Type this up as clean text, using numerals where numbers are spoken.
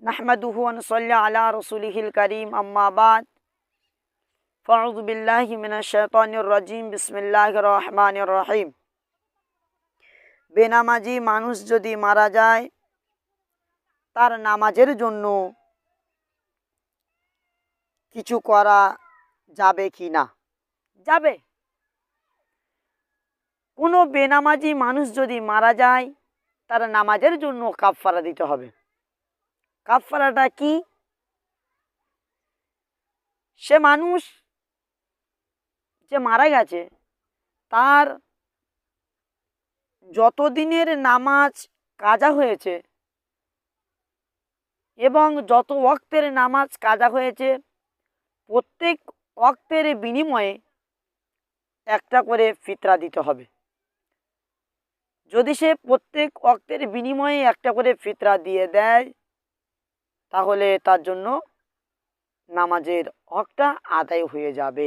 নাহমাদুহু ওয়া নুসাল্লি আলা রাসূলিহিল কারীম আম্মা বাদ ফাউযু বিল্লাহি মিনাশ শাইতানির রাজীম বিসমিল্লাহির রহমানির রহিম। বেনামাজি মানুষ যদি মারা যায় তার নামাজের জন্য কিছু করা যাবে কি না? যাবে। কোনো বেনামাজি মানুষ যদি মারা যায় তার নামাজের জন্য কাফফারা দিতে হবে। কাফফারাটা কি? সে মানুষ যে মারা গেছে তার যতদিনের নামাজ কাজা হয়েছে এবং যত ওয়াক্তের নামাজ কাজা হয়েছে প্রত্যেক ওয়াক্তের বিনিময়ে একটা করে ফিতরা দিতে হবে। যদি সে প্রত্যেক ওয়াক্তের বিনিময়ে একটা করে ফিতরা দিয়ে দেয় তাহলে তার জন্য নামাজের হকটা আদায় হয়ে যাবে।